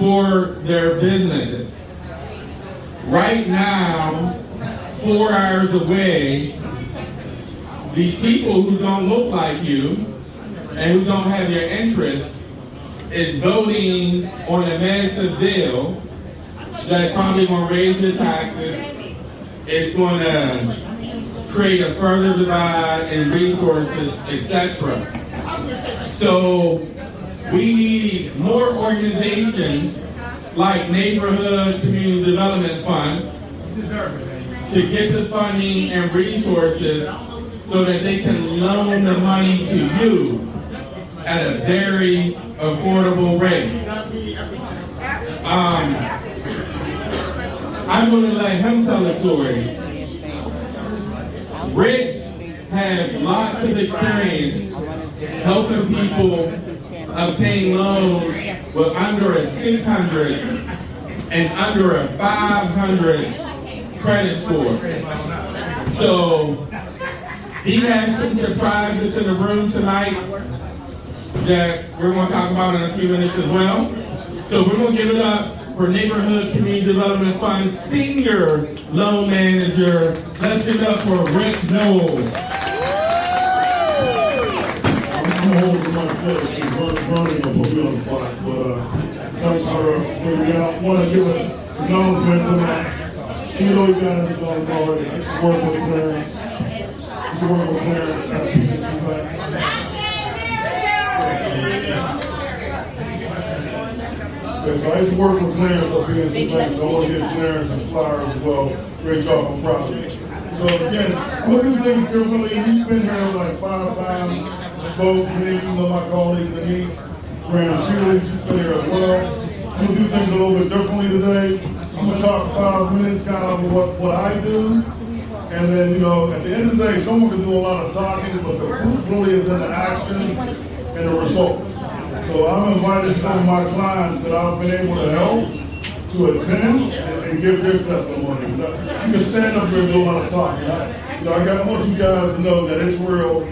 for their businesses. Right now, 4 hours away, these people who don't look like you and who don't have your interests is voting on a massive bill that's probably going to raise your taxes. It's going to create a further divide in resources, etc. So we need more organizations like Neighborhood Community Development Fund to get the funding and resources so that they can loan the money to you at a very affordable rate. I'm going to let him tell the story. Rich has lots of experience helping people obtain loans with under a 600 and under a 500 credit score. So he has some surprises in the room tonight that we're going to talk about in a few minutes as well. So we're going to give it up for Neighborhood Community Development Fund Senior Loan Manager. Let's give it up for Rich Newell. I'm holding my flesh and burning to put me on the spot, but thanks for bringing me out. I want to give an acknowledgement to my, even though you guys have done it already, I used to work with Clarence. At PNC Bank. Okay, so I used to work with Clarence at PNC Bank, so I want to give Clarence some flowers as well. Great job, I'm proud of you. So again, I'm going to do things differently. We've been here like 5 times. So many of you know my colleague Denise, Graham Shealy, she's been here as well. I'm going to do things a little bit differently today. I'm going to talk 5 minutes kind of what I do. And then, you know, at the end of the day, someone can do a lot of talking, but the proof really is in the actions and the results. So I've invited some of my clients that I've been able to help to attend and give their testimony. You can stand up here and do a lot of talking. I want you guys to know that it's real.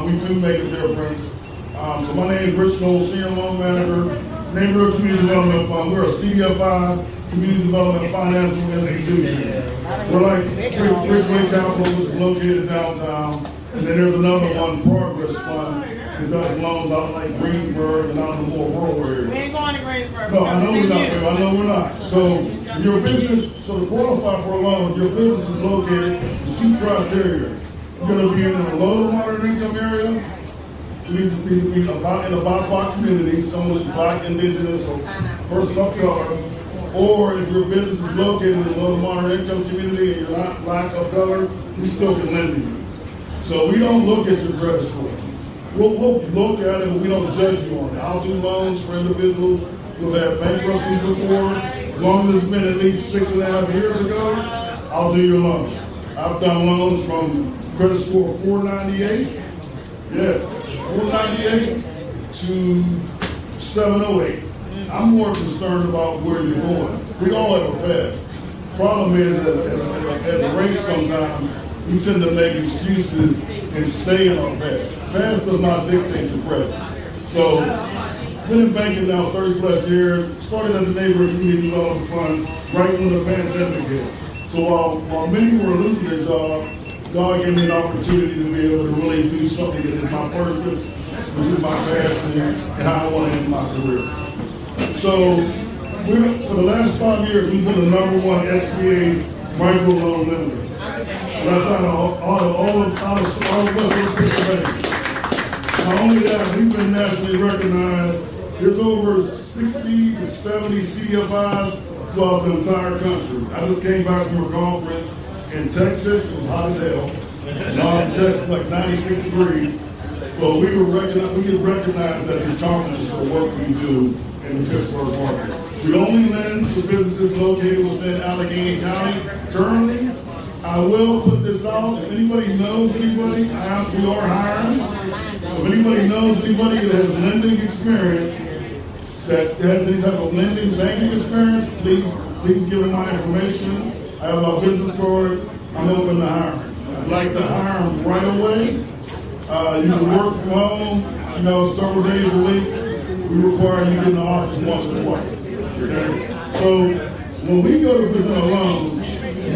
We do make a difference. So my name is Rich Newell, Senior Loan Manager, Neighborhood Community Development Fund. We're a CDFI, Community Development Financial Institution. We're like Ridgeway Capital, which is located downtown. And then there's another one, Progress Fund, that does loans out like Greensburg and out in the more rural areas. We ain't going to Greensburg. No, I know we're not. I know we're not. So your business, so to qualify for a loan, your business is located in 2 criteria. You're going to be in a low to moderate income area. You need to be in a BIPOC community, someone who's Black, Indigenous, or person of color. Or if your business is located in a low to moderate income community and you're not Black or color, we still can lend to you. So we don't look at your credit score. We'll look at it, but we don't judge you on it. I'll do loans for individuals who have had bankruptcies before. As long as it's been at least 6.5 years ago, I'll do your loan. I've done loans from credit score 498, 498 to 708. I'm more concerned about where you're going. We all have a past. Problem is, as a race sometimes, we tend to make excuses and stay in our past. Past does not dictate the present. So, been in banking now 30 plus years, started at the Neighborhood Community Development Fund right when the pandemic hit. So while many were losing their job, God gave me an opportunity to be able to really do something that is my purpose, which is my passion, and how I want to end my career. So, for the last 5 years, we've been the #1 SBA microloan lender. That's out of all of West Pennsylvania. Not only that, we've been nationally recognized. There's over 60 to 70 CDFIs throughout the entire country. I just came back from a conference in Texas. It was hot as hell. And Austin, Texas, like 96 degrees. But we get recognized at these conferences for the work we do in the Pittsburgh market. We only lend to businesses located within Allegheny County currently. I will put this out. If anybody knows anybody, we are hiring. So if anybody knows anybody that has lending experience, that has any type of lending, banking experience, please give them my information. I have my business cards. I'm open to hiring. I'd like to hire them right away. You can work from home, several days a week. We require you to get in the office once or twice. Okay? So when we go to present a loan,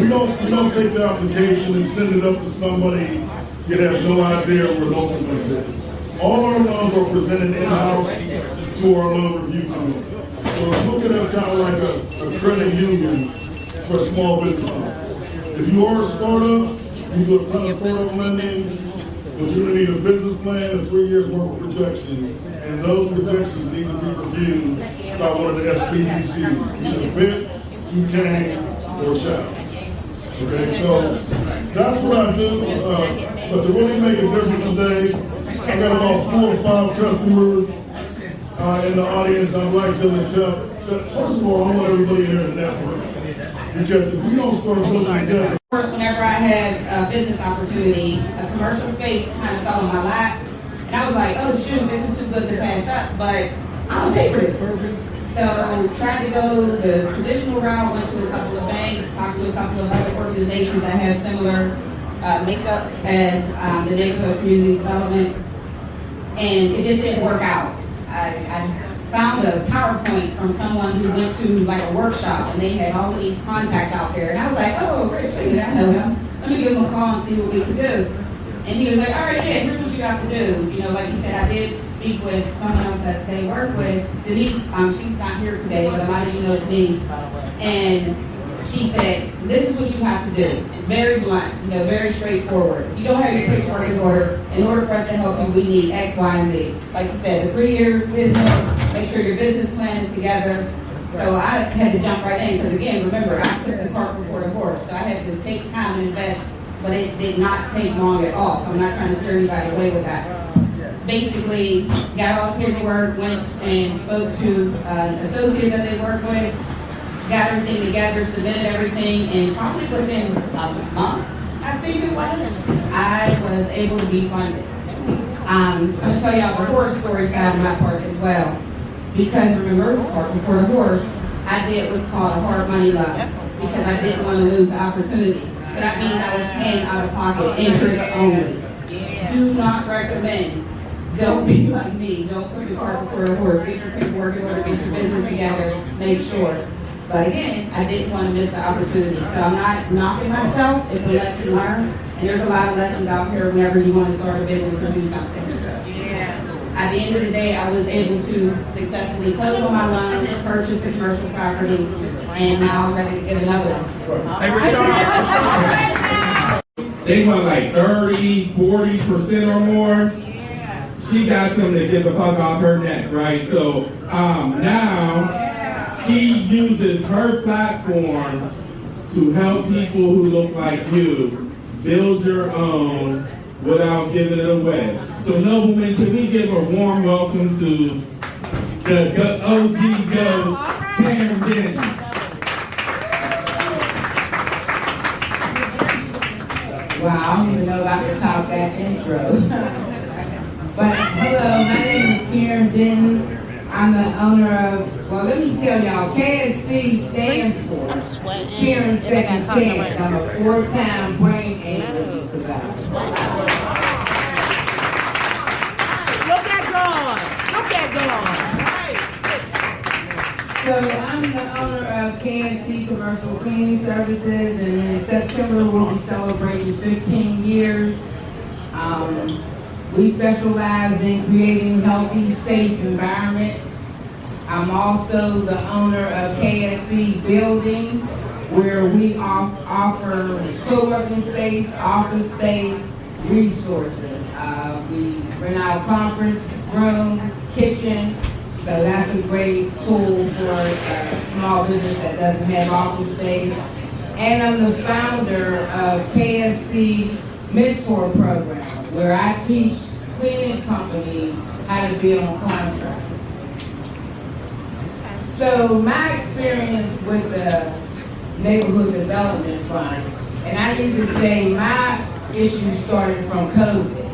we don't take the application and send it up to somebody that has no idea where loan business is. All our loans are presented in-house to our loan review committee. So look at us kind of like a credit union for small businesses. If you are a startup, you do a ton of startup lending, but you're gonna need a business plan and 3 years worth of projections. And those projections need to be reviewed by one of the SBDCs, either BIT, UK, or SHAP. Okay, so that's what I do. But to really make a difference today, I got about 4 or 5 customers in the audience. I'd like them to tell, first of all, I want everybody here to network. Because if we don't start building together. First, whenever I had a business opportunity, a commercial space kind of fell in my lap. And I was like, oh shoot, this is too good to pass up, but I'm gonna pay for this. So tried to go the traditional route, went to a couple of banks, talked to a couple of other organizations that have similar makeup as the neighborhood community development, and it just didn't work out. I found a PowerPoint from someone who went to like a workshop, and they had all of these contacts out there, and I was like, oh, great, I know him. Let me give him a call and see what we can do. And he was like, all right, yeah, here's what you have to do. You know, like you said, I did speak with someone else that they work with, Denise. She's not here today, but a lot of you know Denise. And she said, this is what you have to do. Very blunt, you know, very straightforward. You don't have your paperwork in order. In order for us to help you, we need X, Y, and Z. Like you said, the 3-year business, make sure your business plan is together. So I had to jump right in because, again, remember, I put the cart before the horse. So I had to take time and invest, but it did not take long at all. So I'm not trying to scare anybody away with that. Basically, got all the paperwork, went and spoke to an associate that they work with, got everything together, submitted everything, and probably within a month, I think it was, I was able to be funded. I'm going to tell y'all the horse story side of my part as well. Because remember, cart before the horse, I did what's called a hard money loan because I didn't want to lose the opportunity. So that means I was paying out of pocket interest only. Do not recommend. Don't be like me. Don't put the cart before the horse. Get your paperwork in order, get your business together, make sure. But again, I didn't want to miss the opportunity. So I'm not knocking myself. It's a lesson learned. And there's a lot of lessons out here whenever you want to start a business or do something. At the end of the day, I was able to successfully close on my loan, purchase the commercial property, and now I'm ready to get another one. They want like 30, 40% or more. She got them to get the fuck off her neck, right? So now she uses her platform to help people who look like you build your own without giving it away. So noblemen, can we give a warm welcome to the OG Go, Karen Denny. Wow, I don't even know if I can top that intro. But hello, my name is Karen Denny. I'm the owner of, well, let me tell y'all, KSC stands for Karen's Second Chance. I'm a 4-time brain aneurysm survivor. So I'm the owner of KSC Commercial Cleaning Services, and in September we'll be celebrating 15 years. We specialize in creating healthy, safe environments. I'm also the owner of KSC Building, where we offer co-working space, office space, resources. We rent out conference room, kitchen. So that's a great tool for a small business that doesn't have office space. And I'm the founder of KSC Mentor Program, where I teach cleaning companies how to build contracts. So my experience with the Neighborhood Development Fund, and I need to say my issue started from COVID.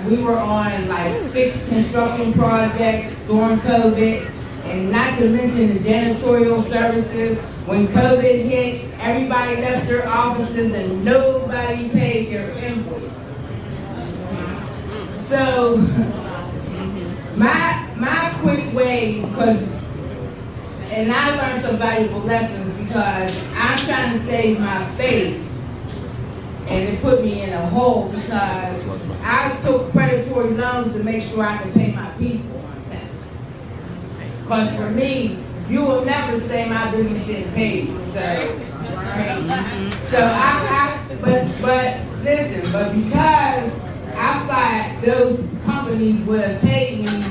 We were on like 6 construction projects during COVID, and not to mention the janitorial services. When COVID hit, everybody left their offices and nobody paid their invoices. So my quick way, and I learned some valuable lessons because I'm trying to save my face. And it put me in a hole because I took predatory loans to make sure I could pay my people. Because for me, you will never say my business didn't pay you. But listen, but because I thought those companies would have paid me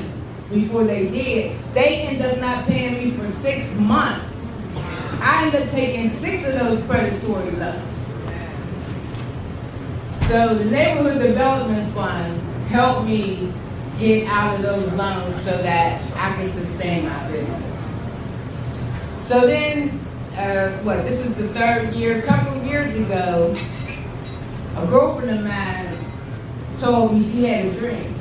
before they did, they ended up not paying me for 6 months. I ended up taking 6 of those predatory loans. So the Neighborhood Development Fund helped me get out of those loans so that I could sustain my business. So then, this is the 3rd year. A couple of years ago, a girlfriend of mine told me she had a dream.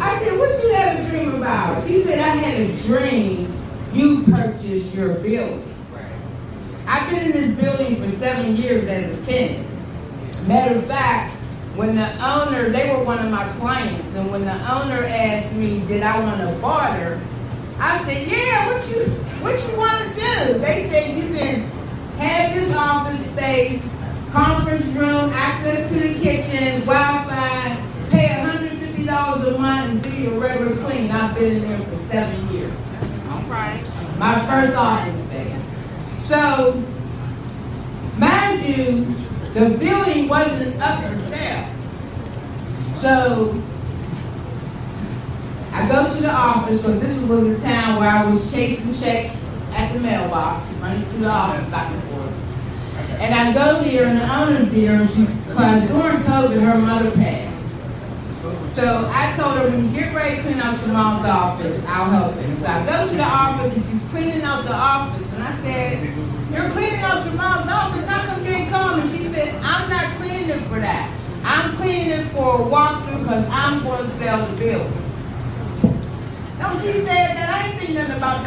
I said, what you have a dream about? She said, I had a dream you purchased your building. I've been in this building for 7 years as a tenant. Matter of fact, when the owner, they were one of my clients, and when the owner asked me, did I want to barter, I said, yeah, what you want to do? They said, you can have this office space, conference room, access to the kitchen, Wi-Fi, pay $150 a month and do your regular clean. I've been in there for 7 years. All right. My first office space. So, mind you, the building wasn't up for sale. So, I go to the office, so this was the town where I was chasing checks at the mailbox, running to the office back and forth. And I go there, and the owner's there, and because during COVID, her mother passed. So I told her, when you get ready to clean out your mom's office, I'll help you. So I go to the office, and she's cleaning out the office, and I said, you're cleaning out your mom's office, how come you ain't come? And she said, I'm not cleaning it for that. I'm cleaning it for a walkthrough because I'm going to sell the building. Now when she said that, I didn't think nothing about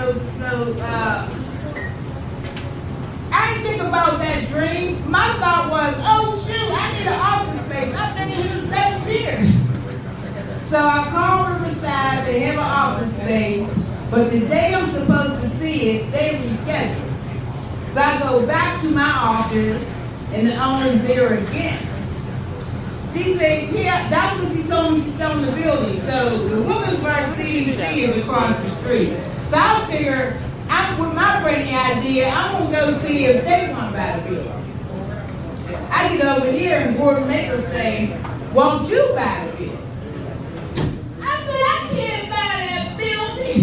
I didn't think about that dream. My thought was, oh shoot, I need an office space. I've been here 7 years. So I called Riverside, they have an office space, but the day I'm supposed to see it, they rescheduled. So I go back to my office, and the owner's there again. She said, yeah, that's what she told me, she's selling the building. So the Williamsburg CDC is across the street. So I figured, with my brainy idea, I'm going to go see if they want to buy the building. I get over here, and Gordon Maker say, won't you buy the building? I said, I can't buy that building.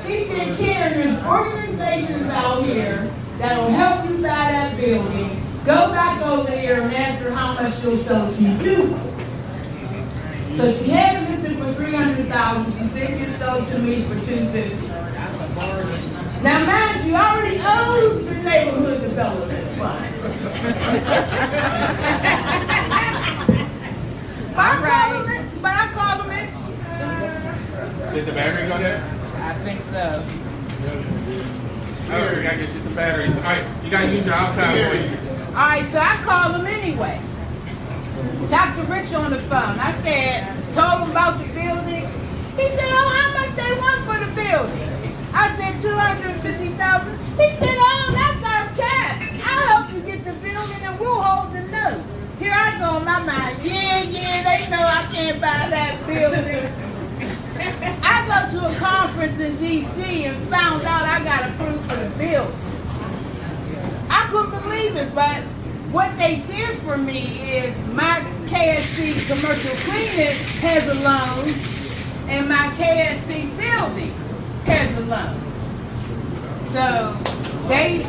He said, Karen, there's organizations out here that'll help you buy that building. Go back over there and ask her how much she'll sell it to you. So she had it listed for $300,000. She said she'll sell it to me for $250,000. Now, mind you, I already owe the Neighborhood Development Fund. But I called them in. Did the battery go there? I think so. Oh, we gotta get you some batteries. All right, you gotta use your outside voice. All right, so I called him anyway. Talked to Rich on the phone. I said, told him about the building. He said, oh, how much they want for the building? I said, $250,000. He said, oh, that's our cap. I'll help you get the building and we'll hold the note. Here I go in my mind. Yeah, they know I can't buy that building. I go to a conference in D.C. and found out I got approved for the building. I couldn't believe it, but what they did for me is my KSC commercial cleaning has a loan and my KSC building has a loan. So they